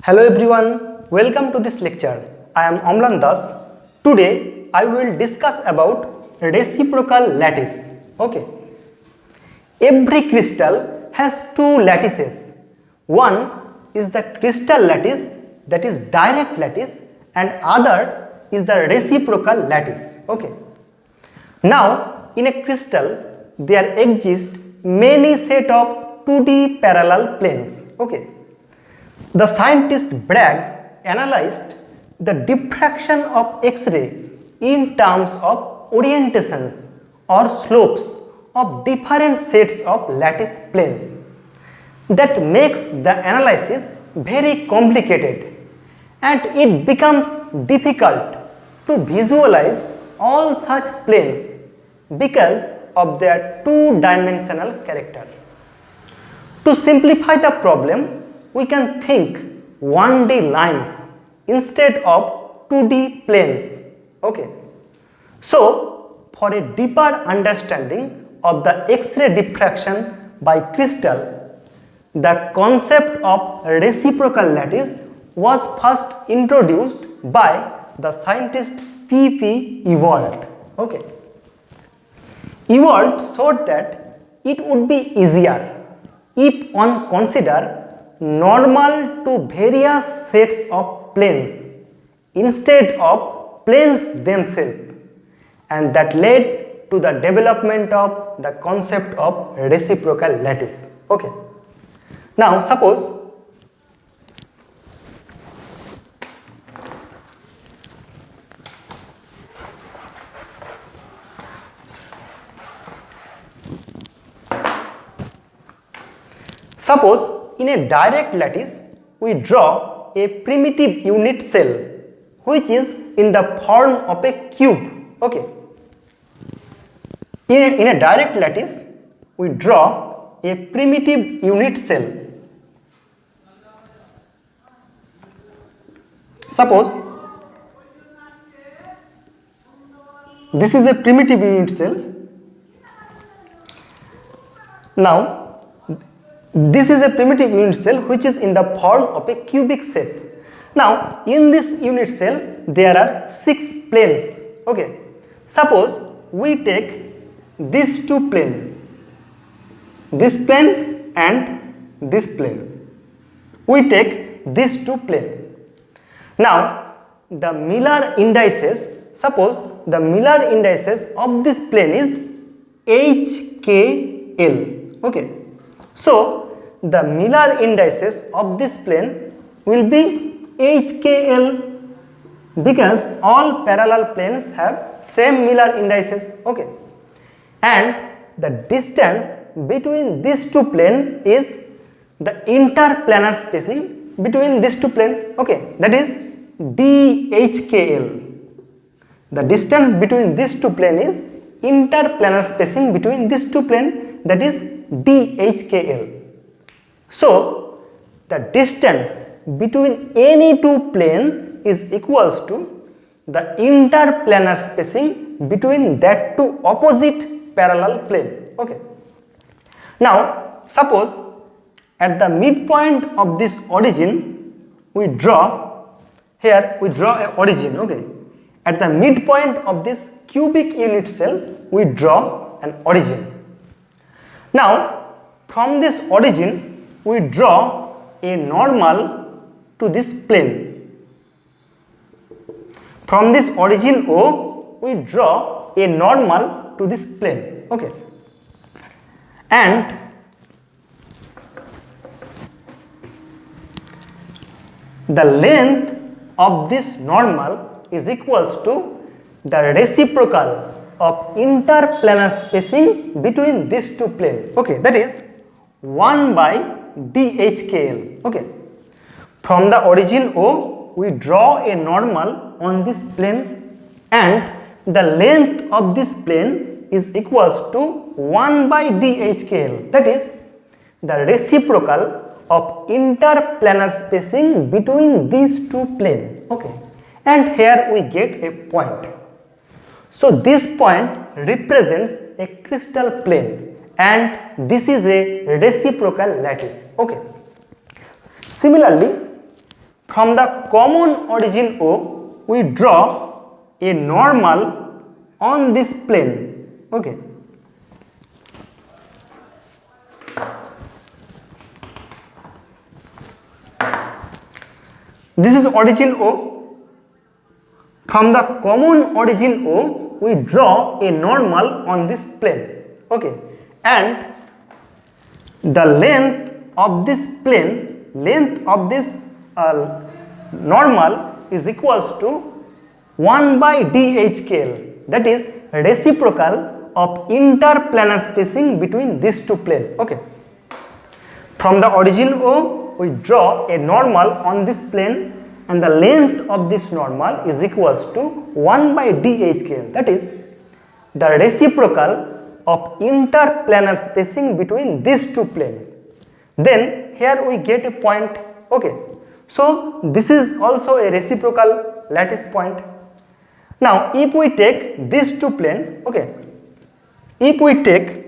Hello everyone, welcome to this lecture. I am Amlan Das. Today I will discuss about reciprocal lattice. Okay. Every crystal has two lattices. One is the crystal lattice, that is direct lattice, and other is the reciprocal lattice. Okay. Now in a crystal there exist many set of 2D parallel planes. Okay. The scientist Bragg analyzed the diffraction of X-ray in terms of orientations or slopes of different sets of lattice planes. That makes the analysis very complicated and it becomes difficult to visualize all such planes because of their two-dimensional character. To simplify the problem, we can think 1D lines instead of 2D planes. Okay. So, for a deeper understanding of the X-ray diffraction by crystal, the concept of reciprocal lattice was first introduced by the scientist P. Ewald. Okay. Ewald showed that it would be easier if one consider normal to various sets of planes instead of planes themselves, and that led to the development of the concept of reciprocal lattice. Okay. Now suppose in a direct lattice, we draw a primitive unit cell which is in the form of a cube. Okay. In a direct lattice, we draw a primitive unit cell. Suppose this is a primitive unit cell. Now, this is a primitive unit cell which is in the form of a cubic shape. Now, in this unit cell, there are 6 planes. Okay. Suppose we take these two planes, this plane and this plane. We take these two planes. Now, the Miller indices, suppose the Miller indices of this plane is HKL. Okay. So, the Miller indices of this plane will be HKL because all parallel planes have same Miller indices. Okay. And the distance between these two planes is the interplanar spacing between these two planes. Okay. That is DHKL. The distance between these two planes is interplanar spacing between these two planes, that is DHKL. So, the distance between any two plane is equals to the interplanar spacing between that two opposite parallel plane. Okay. Now, suppose at the midpoint of this origin, we draw an origin. Okay. At the midpoint of this cubic unit cell, we draw an origin. Now, from this origin, we draw a normal to this plane. From this origin O, we draw a normal to this plane. Okay. And the length of this normal is equals to the reciprocal of interplanar spacing between these two planes. Okay. That is 1 by DHKL. Okay. From the origin O, we draw a normal on this plane and the length of this plane is equals to 1 by DHKL. That is the reciprocal of interplanar spacing between these two planes. Okay. And here we get a point. So this point represents a crystal plane and this is a reciprocal lattice. Okay. Similarly, from the common origin O, we draw a normal on this plane. Okay. This is origin O. From the common origin O, we draw a normal on this plane. Okay. And the length of this plane, length of this normal is equals to 1 by DHKL, that is reciprocal of interplanar spacing between these two planes. Okay. From the origin O, we draw a normal on this plane and the length of this normal is equals to 1 by DHKL, that is the reciprocal of interplanar spacing between these two planes. Then here we get a point. Okay. So this is also a reciprocal lattice point. Now if we take these two planes, okay, if we take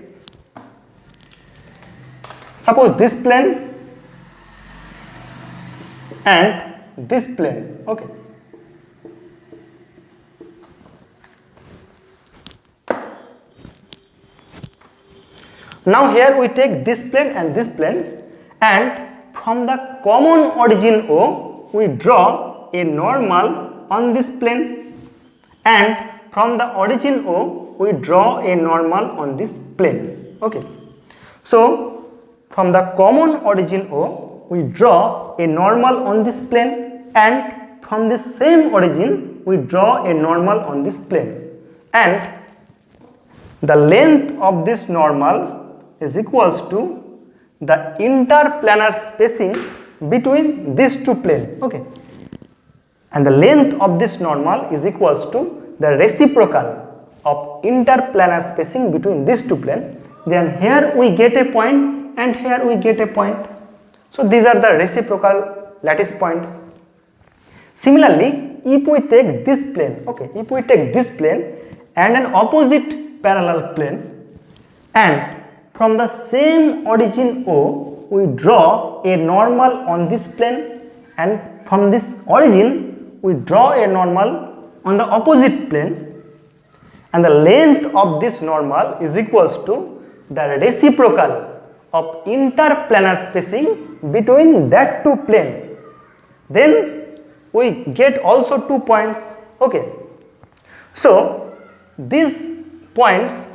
suppose this plane and this plane, okay, now here we take this plane and this plane, and from the common origin O, we draw a normal on this plane, and from the origin O, we draw a normal on this plane. Okay. So from the common origin O, we draw a normal on this plane, and from the same origin, we draw a normal on this plane, and the length of this normal is equals to the interplanar spacing between these two planes. Okay. And the length of this normal is equals to the reciprocal of interplanar spacing between these two planes. Then here we get a point and here we get a point. So these are the reciprocal lattice points. Similarly, if we take this plane, okay, if we take this plane and an opposite parallel plane, and from the same origin O, we draw a normal on this plane, and from this origin, we draw a normal on the opposite plane, and the length of this normal is equals to the reciprocal of interplanar spacing between that two planes. Then we get also 2 points. Okay. So these points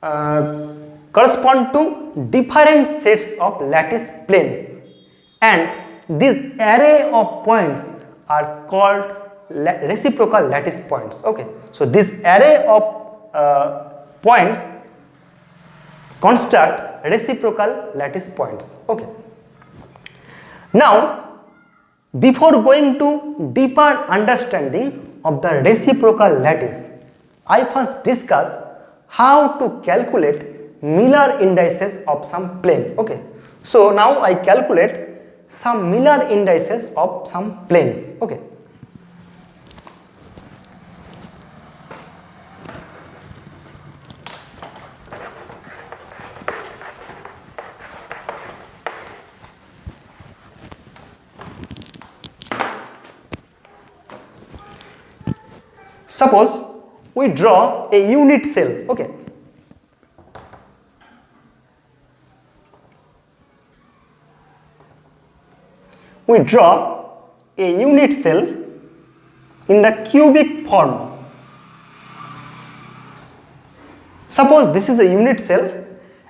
correspond to different sets of lattice planes, and this array of points are called reciprocal lattice points. Okay. So this array of points construct reciprocal lattice points. Okay. Now before going to deeper understanding of the reciprocal lattice, I first discuss how to calculate Miller indices of some plane. Okay. So now I calculate some Miller indices of some planes. Okay. Suppose we draw a unit cell. Okay. We draw a unit cell in the cubic form. Suppose this is a unit cell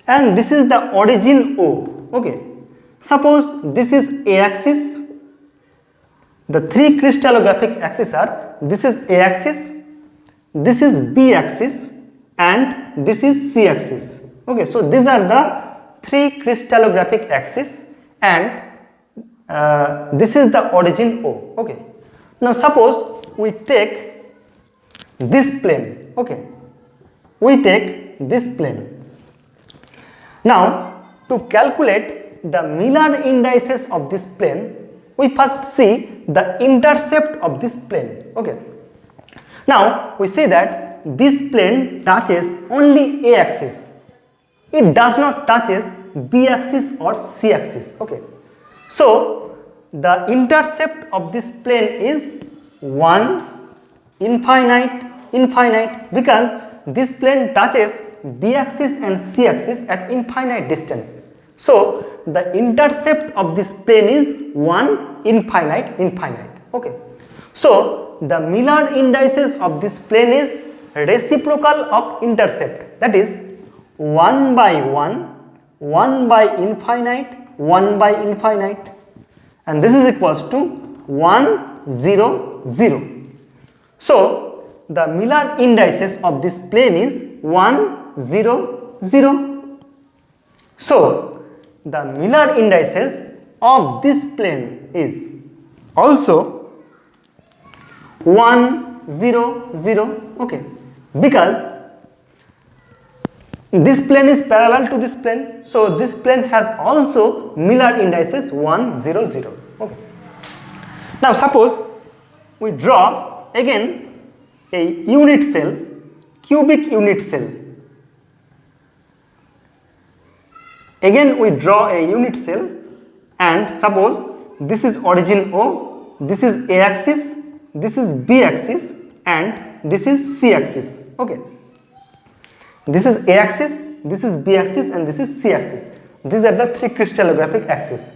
and this is the origin O. Okay. Suppose this is A axis. The three crystallographic axes are, this is A axis, this is B axis, and this is C axis. Okay. So these are the three crystallographic axes, and this is the origin O. Okay. Now suppose we take this plane. Okay. We take this plane. Now to calculate the Miller indices of this plane, we first see the intercept of this plane. Okay. Now we see that this plane touches only A axis. It does not touches B axis or C axis. Okay. So the intercept of this plane is 1, infinite, infinite, because this plane touches b axis and c axis at infinite distance. So the intercept of this plane is 1, infinite, infinite. Okay. So the Miller indices of this plane is reciprocal of intercept, that is 1 by 1, 1 by infinite, 1 by infinite, and this is equals to 1, 0, 0. So the Miller indices of this plane is 1, 0, 0. So the Miller indices of this plane is also 1, 0, 0. Okay, because this plane is parallel to this plane, so this plane has also Miller indices 1, 0, 0. Okay. Now suppose we draw again a unit cell, cubic unit cell. Again we draw a unit cell, and suppose this is origin O, this is A axis, this is B axis, and this is C axis. Okay. This is A axis, this is B axis, and this is C axis. These are the three crystallographic axes.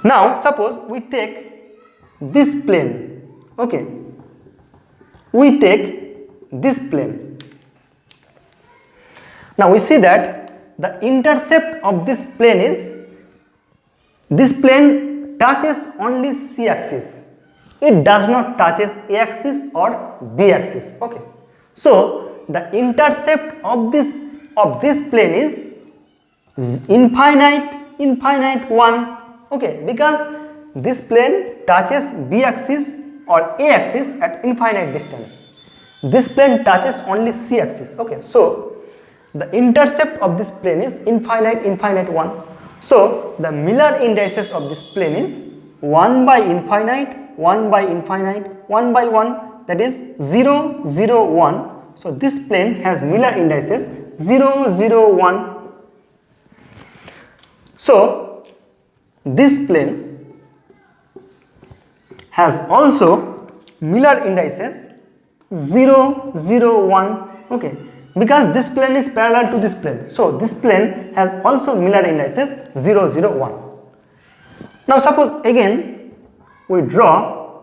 Now suppose we take this plane. Okay. We take this plane. Now we see that the intercept of this plane is, this plane touches only C axis. It does not touches A axis or B axis. Okay. So the intercept of this plane is infinite, infinite 1. Okay, because this plane touches B axis or A axis at infinite distance. This plane touches only C axis. Okay, so the intercept of this plane is infinite, infinite 1. So the Miller indices of this plane is 1 by infinite, 1 by infinite, 1 by 1, that is 0, 0, 1. So this plane has Miller indices 0, 0, 1. So this plane has also Miller indices 0, 0, 1. Okay, because this plane is parallel to this plane, so this plane has also Miller indices 0, 0, 1. Now suppose again we draw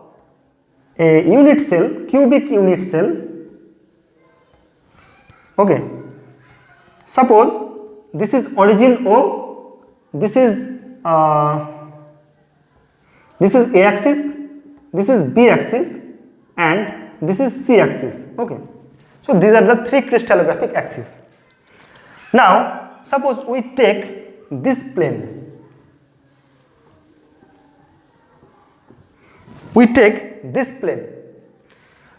a unit cell, cubic unit cell. Okay, suppose this is origin O, this is A axis, this is B axis, and this is C axis. Okay, so these are the three crystallographic axes. Now suppose we take this plane. We take this plane.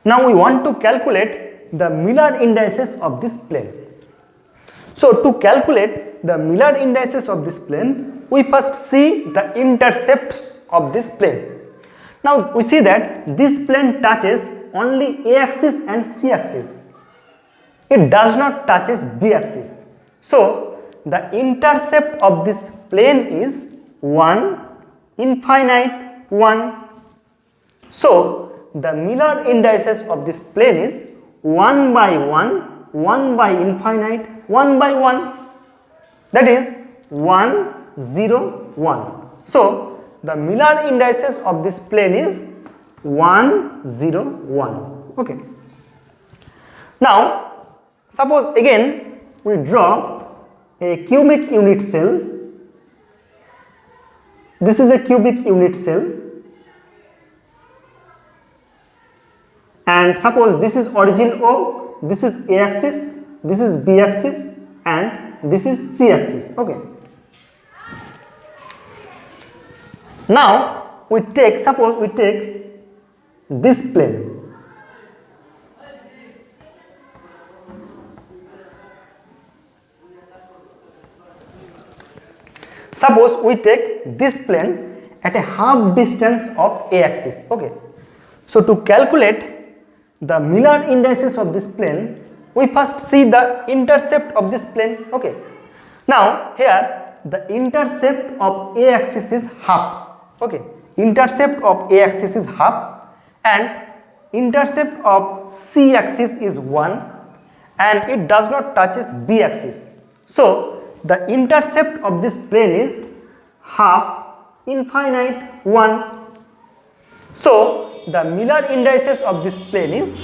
Now we want to calculate the Miller indices of this plane. So to calculate the Miller indices of this plane, we first see the intercept of these planes. Now we see that this plane touches only A axis and C axis. It does not touches B axis. So the intercept of this plane is 1, infinite 1. So the Miller indices of this plane is 1 by 1, 1 by infinite, 1 by 1, that is 1, 0, 1. So the Miller indices of this plane is 1, 0, 1. Okay. Now suppose again we draw a cubic unit cell. This is a cubic unit cell, and suppose this is origin O, this is A axis, this is B axis, and this is C axis. Okay. Now we take, suppose we take this plane. Suppose we take this plane at a half distance of A axis. Okay. So to calculate the Miller indices of this plane, we first see the intercept of this plane. Okay. Now here the intercept of A axis is half. Okay. intercept of A axis is half and intercept of C axis is 1 and it does not touches B axis. So the intercept of this plane is half, infinite, 1. So the Miller indices of this plane is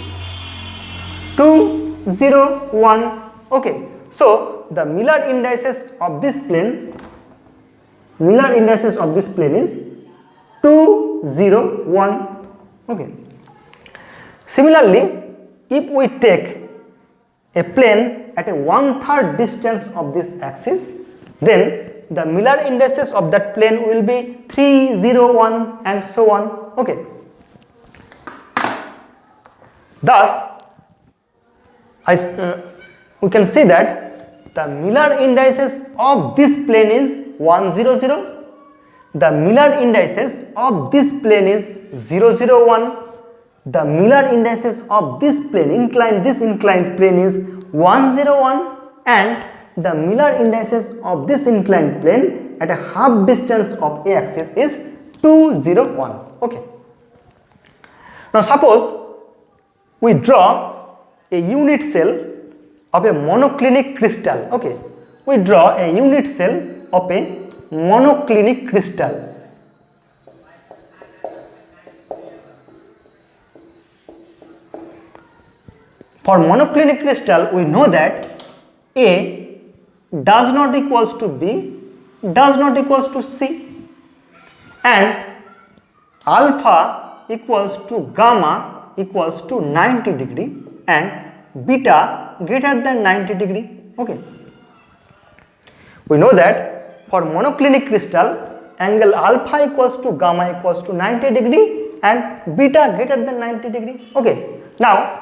2, 0, 1. Okay, so the Miller indices of this plane is 2, 0, 1. Okay. Similarly, if we take a plane at a 1/3 distance of this axis, then the Miller indices of that plane will be 3, 0, 1 and so on. Okay. Thus, we can see that the Miller indices of this plane is 1, 0, 0. The Miller indices of this plane is 0, 0, 1. The Miller indices of this plane, inclined plane is 1, 0, 1 and the Miller indices of this inclined plane at a half distance of A axis is 2, 0, 1. Okay. Now suppose we draw a unit cell of a monoclinic crystal. Okay. We draw a unit cell of a monoclinic crystal. For monoclinic crystal, we know that A does not equals to B, does not equals to C, and alpha equals to gamma equals to 90 degree and beta greater than 90 degree. Okay. We know that for monoclinic crystal, angle alpha equals to gamma equals to 90 degree and beta greater than 90 degree. Okay. Now,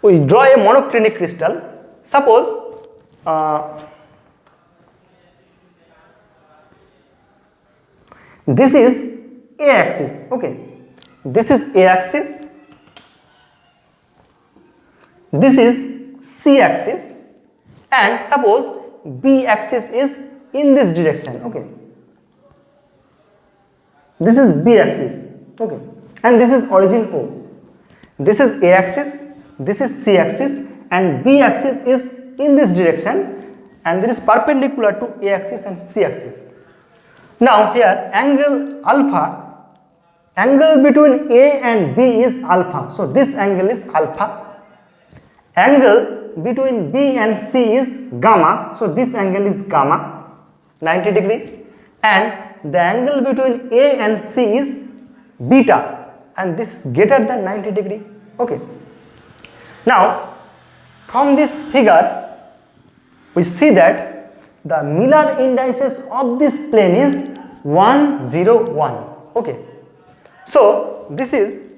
we draw a monoclinic crystal. Suppose this is A axis. Okay, this is A axis, this is C axis, and suppose B axis is in this direction. Okay, this is B axis. Okay, and this is origin O. This is A axis, this is C axis, and B axis is in this direction, and this is perpendicular to A axis and C axis. Now here angle alpha, angle between A and B is alpha, so this angle is alpha. Angle between B and C is gamma, so this angle is gamma, 90 degree, and the angle between A and C is beta, and this is greater than 90 degree. Okay. Now from this figure we see that the Miller indices of this plane is 1, 0, 1. Okay. So this is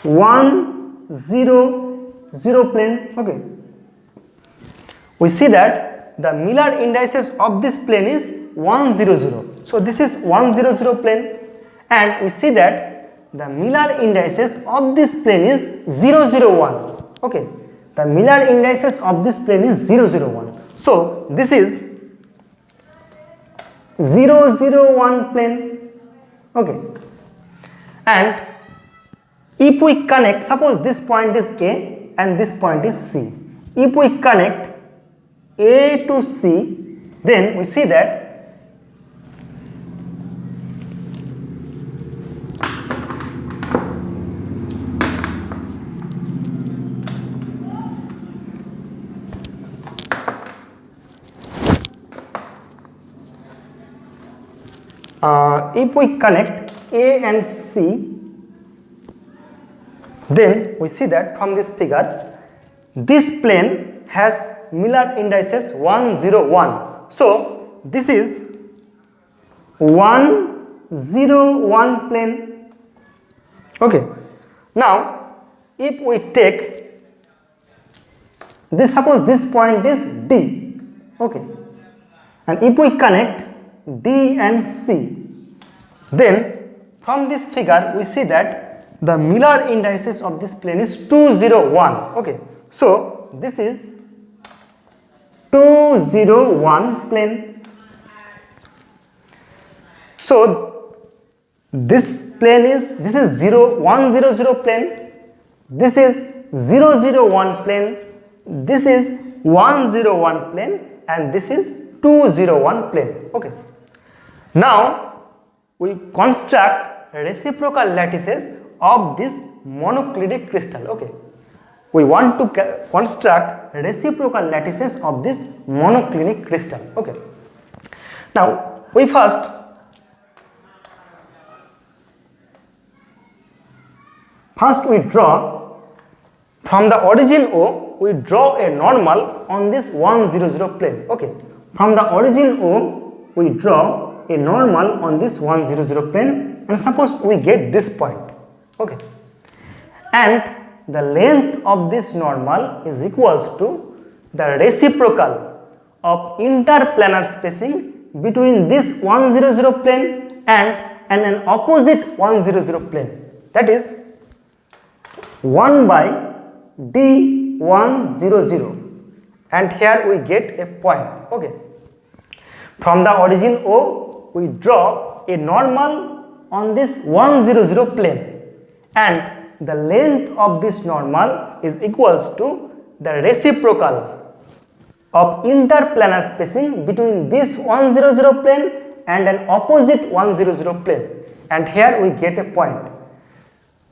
1, 0, 0 plane. Okay. We see that the Miller indices of this plane is 1, 0, 0. So this is 1, 0, 0 plane, and we see that the Miller indices of this plane is 0, 0, 1. Okay, the Miller indices of this plane is 0, 0, 1. So this is 0, 0, 1 plane. Okay, and if we connect, suppose this point is A and this point is C. If we connect A to C, then we see that if we connect A and C, then we see that from this figure, this plane has Miller indices 1, 0, 1. So this is 1, 0, 1 plane. Okay. Now if we take this, suppose this point is D. Okay. And if we connect D and C, then from this figure we see that the Miller indices of this plane is 2, 0, 1. Okay, so this is 2, 0, 1 plane. So this is 0, 1, 0, 0 plane. This is 0, 0, 1 plane. This is 1, 0, 1 plane, and this is 2, 0, 1 plane. Okay. Now we construct reciprocal lattices of this monoclinic crystal. Okay. We want to construct reciprocal lattices of this monoclinic crystal. Okay. Now we first we draw from the origin O, we draw a normal on this 1, 0, 0 plane. Okay. From the origin O, we draw a normal on this 1, 0, 0 plane, and suppose we get this point. Okay. And the length of this normal is equals to the reciprocal of interplanar spacing between this 1, 0, 0 plane and an opposite 1, 0, 0 plane. That is 1 by d 1, 0, 0, and here we get a point. Okay. From the origin O, we draw a normal on this 1, 0, 0 plane, and the length of this normal is equals to the reciprocal of interplanar spacing between this 1, 0, 0 plane and an opposite 1, 0, 0 plane, and here we get a point.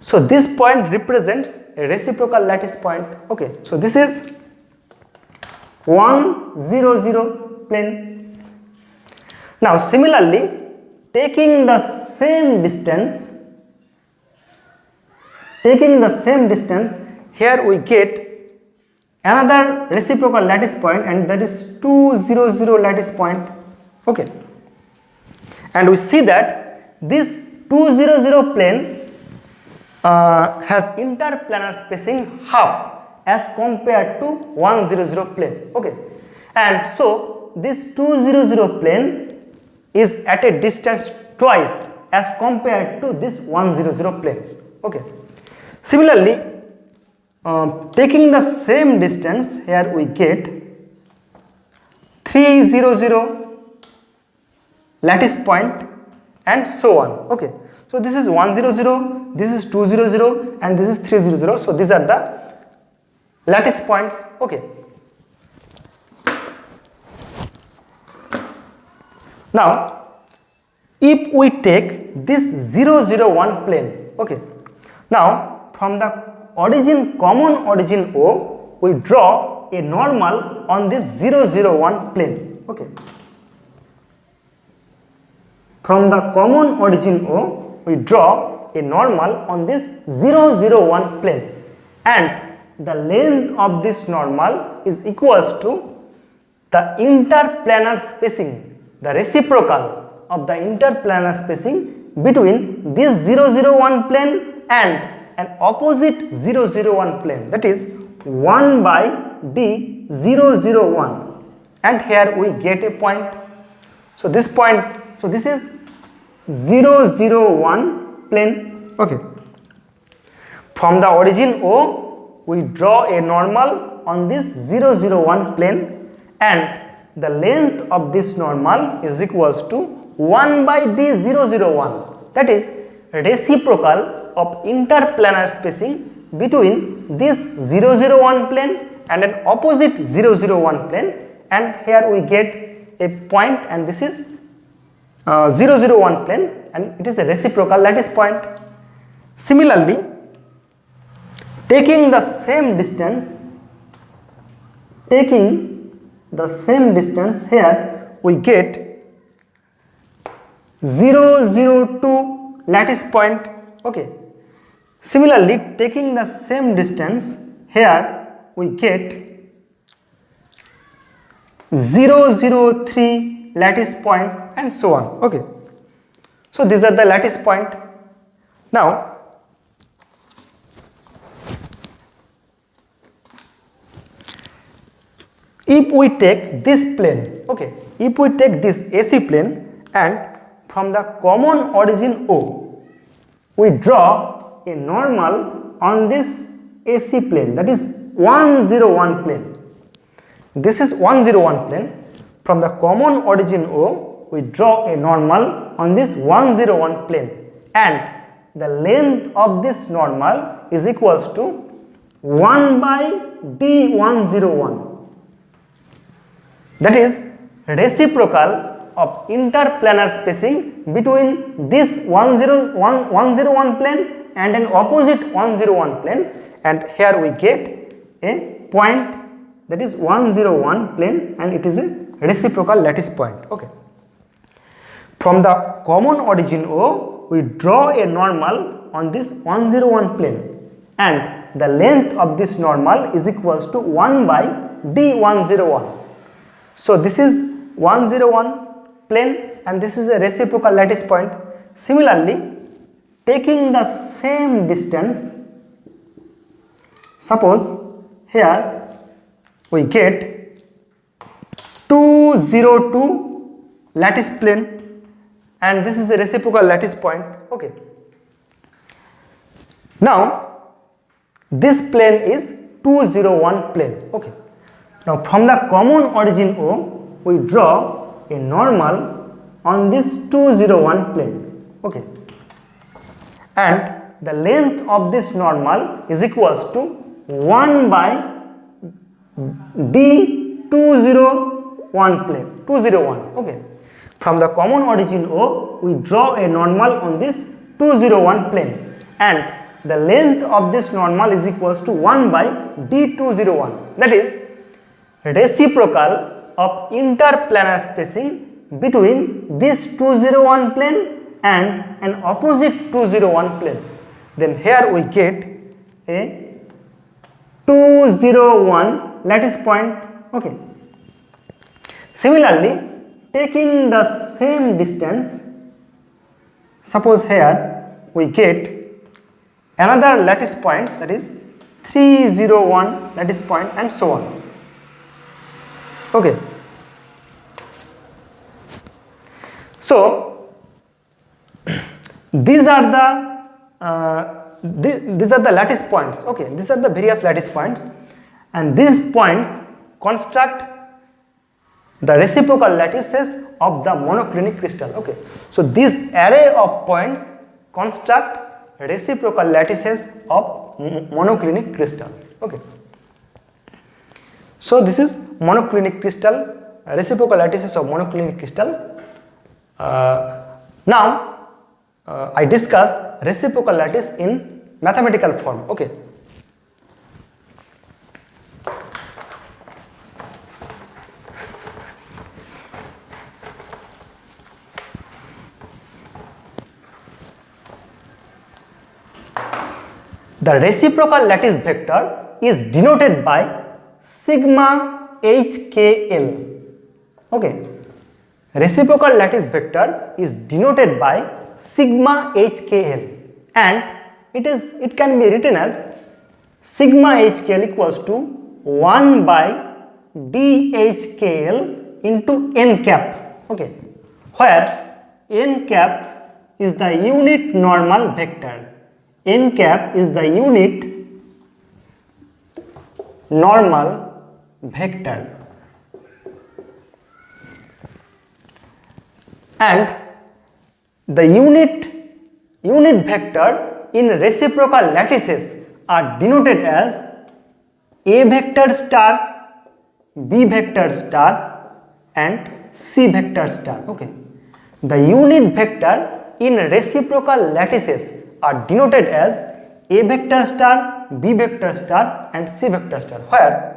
So this point represents a reciprocal lattice point. Okay. So this is 1, 0, 0 plane. Now similarly, taking the same distance, here we get another reciprocal lattice point, and that is 2, 0, 0 lattice point. Okay. And we see that this 2, 0, 0 plane has interplanar spacing half as compared to 1, 0, 0 plane. Okay. And so this 2, 0, 0 plane is at a distance twice as compared to this 1, 0, 0 plane. Okay. Similarly, taking the same distance, here we get 3, 0, 0 lattice point, and so on. Okay. So this is 1, 0, 0, this is 2, 0, 0, and this is 3, 0, 0. So these are the lattice points. Okay. Now if we take this 0, 0, 1 plane, okay, now from the common origin O, we draw a normal on this 0, 0, 1 plane. Okay. From the common origin O, we draw a normal on this 0, 0, 1 plane, and the length of this normal is equals to the interplanar spacing, the reciprocal of the interplanar spacing between this 0, 0, 1 plane and an opposite 0, 0, 1 plane, that is 1 by d 0, 0, 1, and here we get a point. So this point, so this is 0, 0, 1 plane. Okay. From the origin O, we draw a normal on this 0, 0, 1 plane, and the length of this normal is equals to 1 by d 0, 0, 1, that is reciprocal of interplanar spacing between this 0, 0, 1 plane and an opposite 0, 0, 1 plane, and here we get a point, and this is 0, 0, 1 plane, and it is a reciprocal lattice point. Similarly, taking the same distance, here we get 0, 0, 2 lattice point. Okay. Similarly, taking the same distance, here we get 0, 0, 3 lattice point, and so on. Okay. So these are the lattice point. Now if we take this plane, okay, if we take this AC plane, and from the common origin O, we draw a normal on this AC plane, that is 1, 0, 1 plane, This is 101 plane. From the common origin O, we draw a normal on this 101 plane, and the length of this normal is equals to 1 by D101. That is reciprocal of interplanar spacing between this 101 plane and an opposite 101 plane, and here we get a point, that is 101 plane, and it is a reciprocal lattice point. Okay. From the common origin O, we draw a normal on this 101 plane, and the length of this normal is equals to 1 by D101. So this is 101 plane and this is a reciprocal lattice point. Similarly, taking the same distance, suppose here we get 202 lattice plane, and this is a reciprocal lattice point. Okay. Now this plane is 201 plane. Okay. Now from the common origin O, we draw a normal on this 201 plane. Okay. And the length of this normal is equals to 1 by D201 plane, 201. Okay. From the common origin O, we draw a normal on this 201 plane, and the length of this normal is equals to 1 by D201. That is reciprocal of interplanar spacing between this 201 plane and an opposite 201 plane. Then here we get a 201 lattice point. Okay. Similarly, taking the same distance, suppose here we get another lattice point, that is 301 lattice point, and so on. Okay. So these are the lattice points. Okay, these are the various lattice points, and these points construct the reciprocal lattices of the monoclinic crystal. Okay, so this array of points construct reciprocal lattices of monoclinic crystal. Okay, so this is monoclinic crystal, reciprocal lattices of monoclinic crystal. Now I discuss reciprocal lattice in mathematical form. Okay. The reciprocal lattice vector is denoted by sigma HKL. Okay. Reciprocal lattice vector is denoted by sigma HKL, and it can be written as sigma HKL equals to 1 by DHKL into n cap. Okay, where n cap is the unit normal vector. N cap is the unit normal vector, and the unit vector in reciprocal lattices are denoted as A vector star, B vector star, and C vector star. Okay, the unit vector in reciprocal lattices are denoted as A vector star, B vector star, and C vector star, where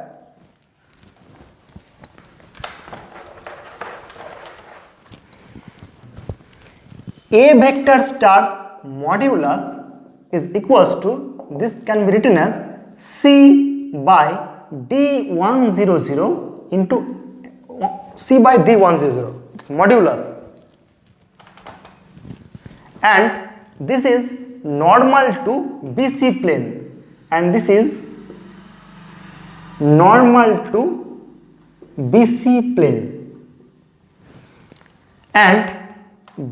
A vector star modulus is equals to, this can be written as C by D100 into C by D100, it's modulus, and this is normal to BC plane, and this is normal to BC plane, and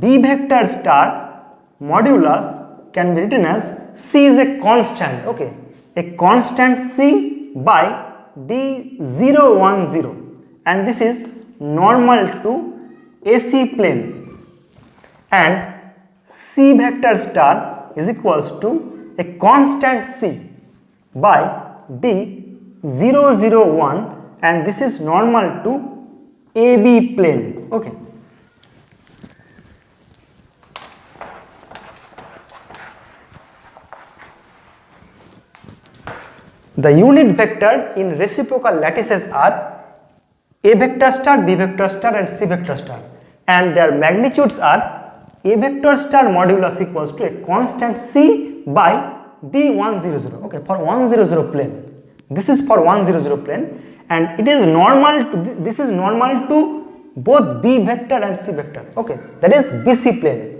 B vector star modulus can be written as C is a constant. Okay, a constant C by D010 and this is normal to AC plane, and C vector star is equals to a constant C by D001 and this is normal to AB plane. Okay. The unit vector in reciprocal lattices are A vector star, B vector star and C vector star, and their magnitudes are A vector star modulus equals to a constant C by D100. Okay, for 100 plane. This is for 100 plane and it is normal to this is normal to both B vector and C vector. Okay, that is BC plane,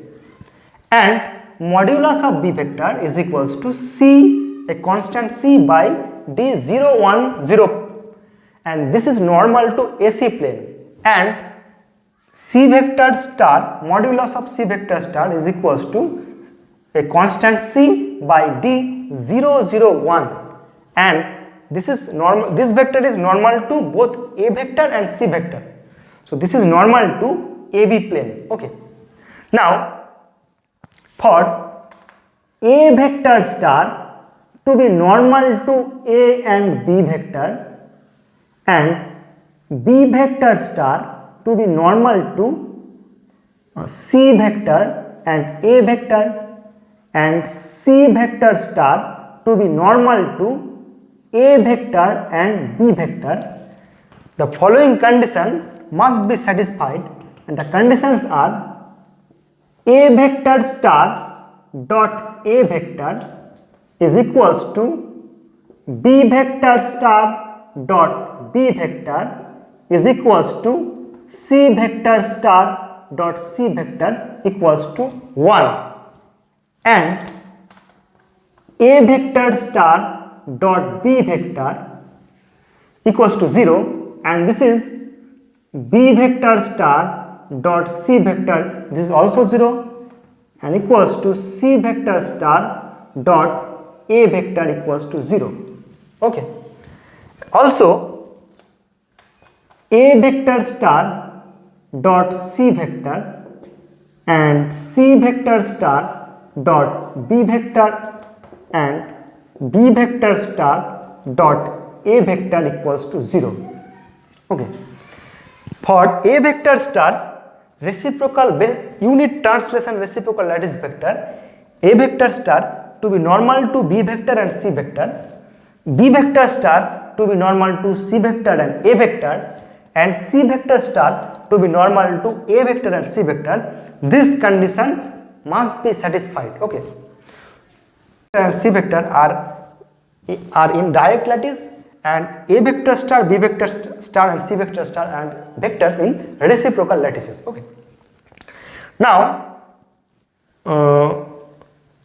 and modulus of B vector is equals to C, a constant C by D010, and this is normal to AC plane, and C vector star, modulus of C vector star is equals to a constant C by D001, and this is normal, this vector is normal to both A vector and C vector. So this is normal to AB plane. Okay. Now for A vector star to be normal to A and B vector and B vector star to be normal to C vector and A vector and C vector star to be normal to A vector and B vector, the following condition must be satisfied, and the conditions are A vector star dot A vector is equals to B vector star dot B vector is equals to C vector star dot C vector equals to 1, and A vector star dot B vector equals to 0, and this is B vector star dot C vector, this is also 0, and equals to C vector star dot A vector equals to 0. Okay. Also A vector star dot C vector and C vector star dot B vector and B vector star dot A vector equals to 0. Okay. For A vector star, reciprocal unit translation reciprocal lattice vector, A vector star to be normal to B vector and C vector, B vector star to be normal to C vector and A vector, and C vector star to be normal to A vector and C vector, this condition must be satisfied. Okay. And C vector are in direct lattice, and A vector star, B vector star and C vector star and vectors in reciprocal lattices. Okay. Now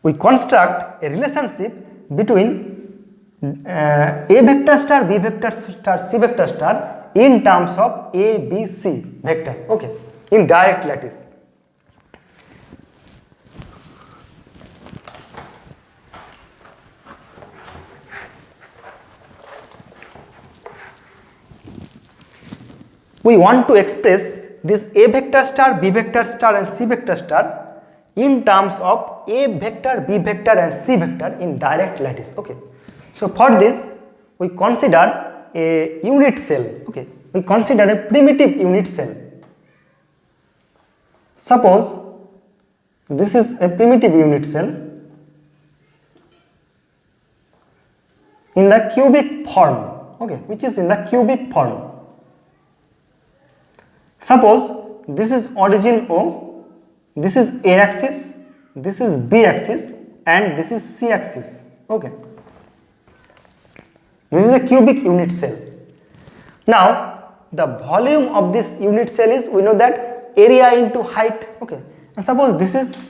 we construct a relationship between A vector star, B vector star, C vector star in terms of A, B, C vector. Okay, in direct lattice. We want to express this A vector star, B vector star and C vector star in terms of A vector, B vector and C vector in direct lattice. Okay. So for this we consider a unit cell. Okay. We consider a primitive unit cell. Suppose this is a primitive unit cell in the cubic form. Okay, which is in the cubic form. Suppose this is origin O, this is A axis, this is B axis and this is C axis. Okay. This is a cubic unit cell. Now the volume of this unit cell is, we know that, area into height. Okay. And suppose this is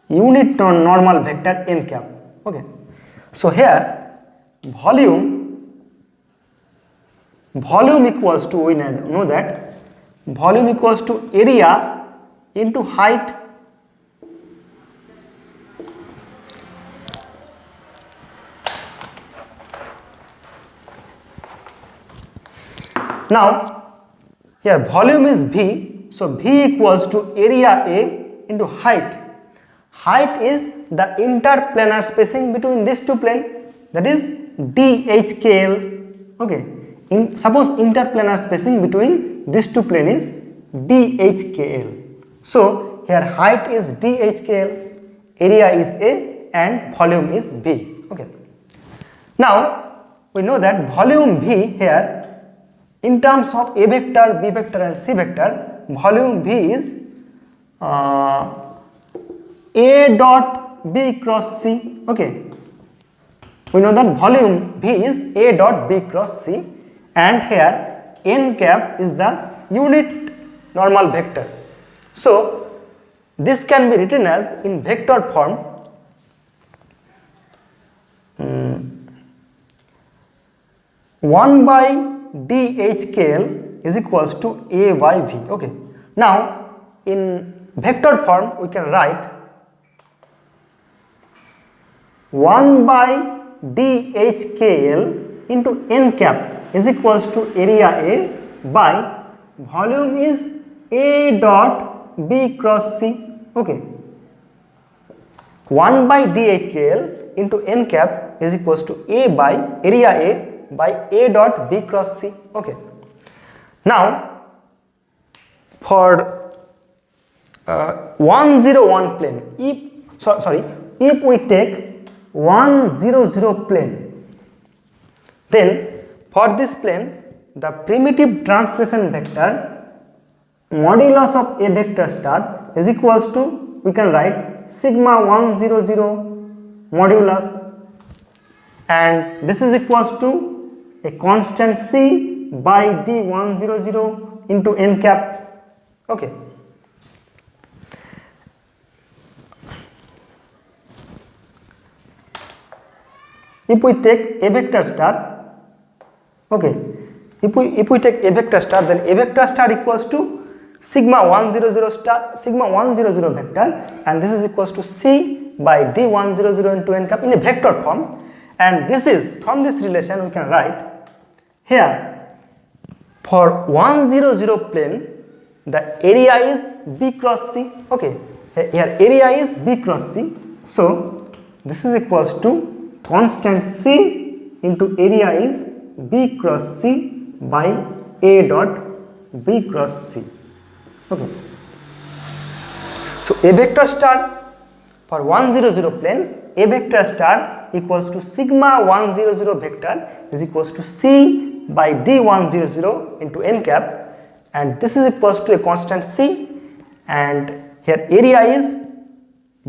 unit normal vector n cap. Okay. So here volume equals to, we know that volume equals to area into height Now here volume is V, so V equals to area A into height. Height is the interplanar spacing between these two planes, that is DHKL. Okay, suppose interplanar spacing between these two planes is DHKL. So here height is DHKL, area is A and volume is V. Okay. Now we know that volume V here in terms of A vector, B vector and C vector, volume V is A dot B cross C. Okay, we know that volume V is A dot B cross C, and here n cap is the unit normal vector. So this can be written as in vector form one by DHKL is equals to A by V. Okay. Now in vector form we can write 1 by DHKL into n cap is equals to area A by volume is A dot B cross C. Okay. 1 by DHKL into n cap is equals to A by area A by A dot B cross C. Okay. Now for 101 plane, if we take 100 plane, then for this plane the primitive translation vector modulus of A vector star is equals to, we can write sigma 100 modulus, and this is equals to a constant C by D100 into n cap. Okay. If we take A vector star, okay, if we take A vector star, then A vector star equals to sigma 100 star, sigma 100 vector, and this is equals to C by D100 into n cap in a vector form, and this is, from this relation we can write here for 100 plane the area is B cross C. Okay, here area is B cross C, so this is equals to constant C into area is B cross C by A dot B cross C. Okay. So A vector star for 100 plane, A vector star equals to sigma 100 vector is equals to C by D100 into n cap, and this is equals to a constant C, and here area is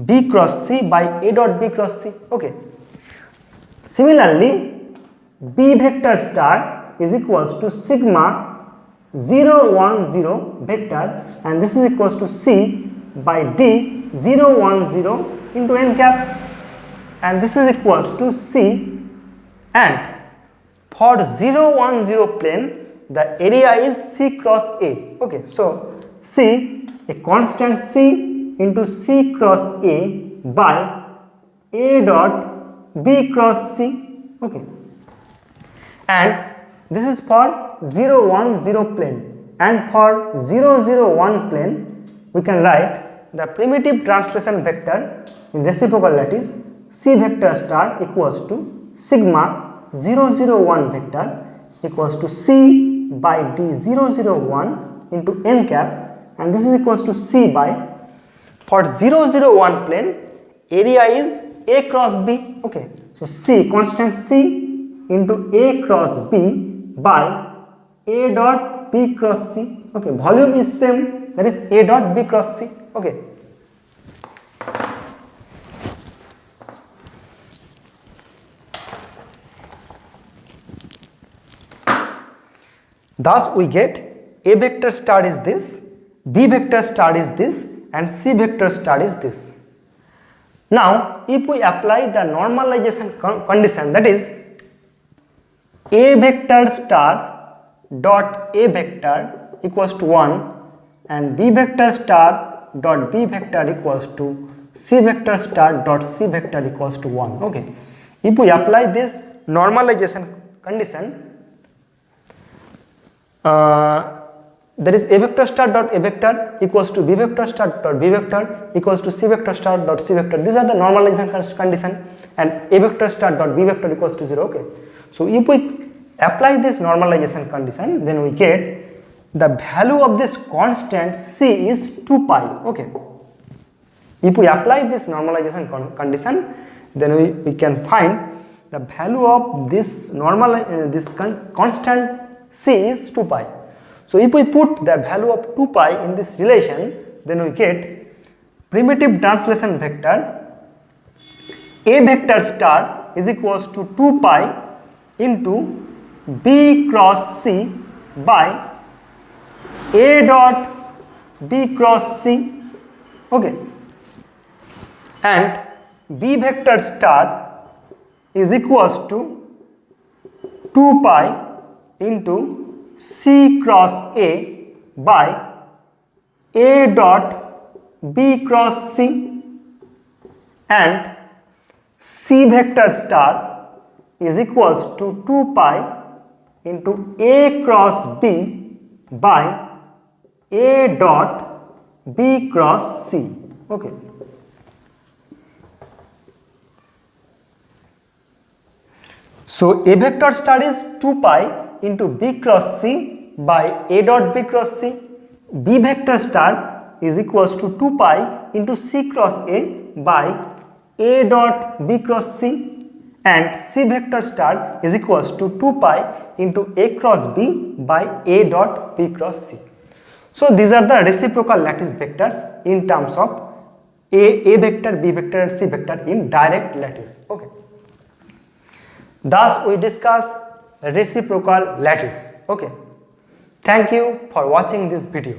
B cross C by A dot B cross C. Okay. Similarly, B vector star is equals to sigma 010 vector, and this is equals to C by D 010 into n cap, and this is equals to C, and for 010 plane the area is C cross A. Okay, so C, a constant C into C cross A by A dot B cross C. Okay, and this is for 010 plane, and for 001 plane we can write the primitive translation vector in reciprocal lattice C vector star equals to sigma 001 vector equals to C by D001 into n cap, and this is equals to C by, for 001 plane area is A cross B. Okay, so C, constant C into A cross B by A dot B cross C. Okay, volume is same, that is A dot B cross C. Okay. Thus we get A vector star is this, B vector star is this, and C vector star is this. Now if we apply the normalization condition, that is A vector star dot A vector equals to 1 and B vector star dot B vector equals to C vector star dot C vector equals to 1. Okay, if we apply this normalization condition, there is a vector star dot a vector equals to b vector star dot b vector equals to c vector star dot c vector. These are the normalization condition, and a vector star dot b vector equals to 0. Okay, so if we apply this normalization condition, then we get the value of this constant c is 2 pi. Okay, if we apply this normalization condition, then we can find the value of this constant c is 2 pi. So if we put the value of 2 pi in this relation, then we get primitive translation vector a vector star is equals to 2 pi into b cross c by a dot b cross c. Okay, and b vector star is equals to 2 pi into c cross a by a dot b cross c, and c vector star is equals to 2 pi into a cross b by a dot b cross c. Okay, so a vector star is 2 pi into b cross c by a dot b cross c. B vector star is equals to 2 pi into c cross a by a dot b cross c, and c vector star is equals to 2 pi into a cross b by a dot b cross c. So these are the reciprocal lattice vectors in terms of a vector, b vector and c vector in direct lattice. Okay, thus we discuss reciprocal lattice. Okay, thank you for watching this video.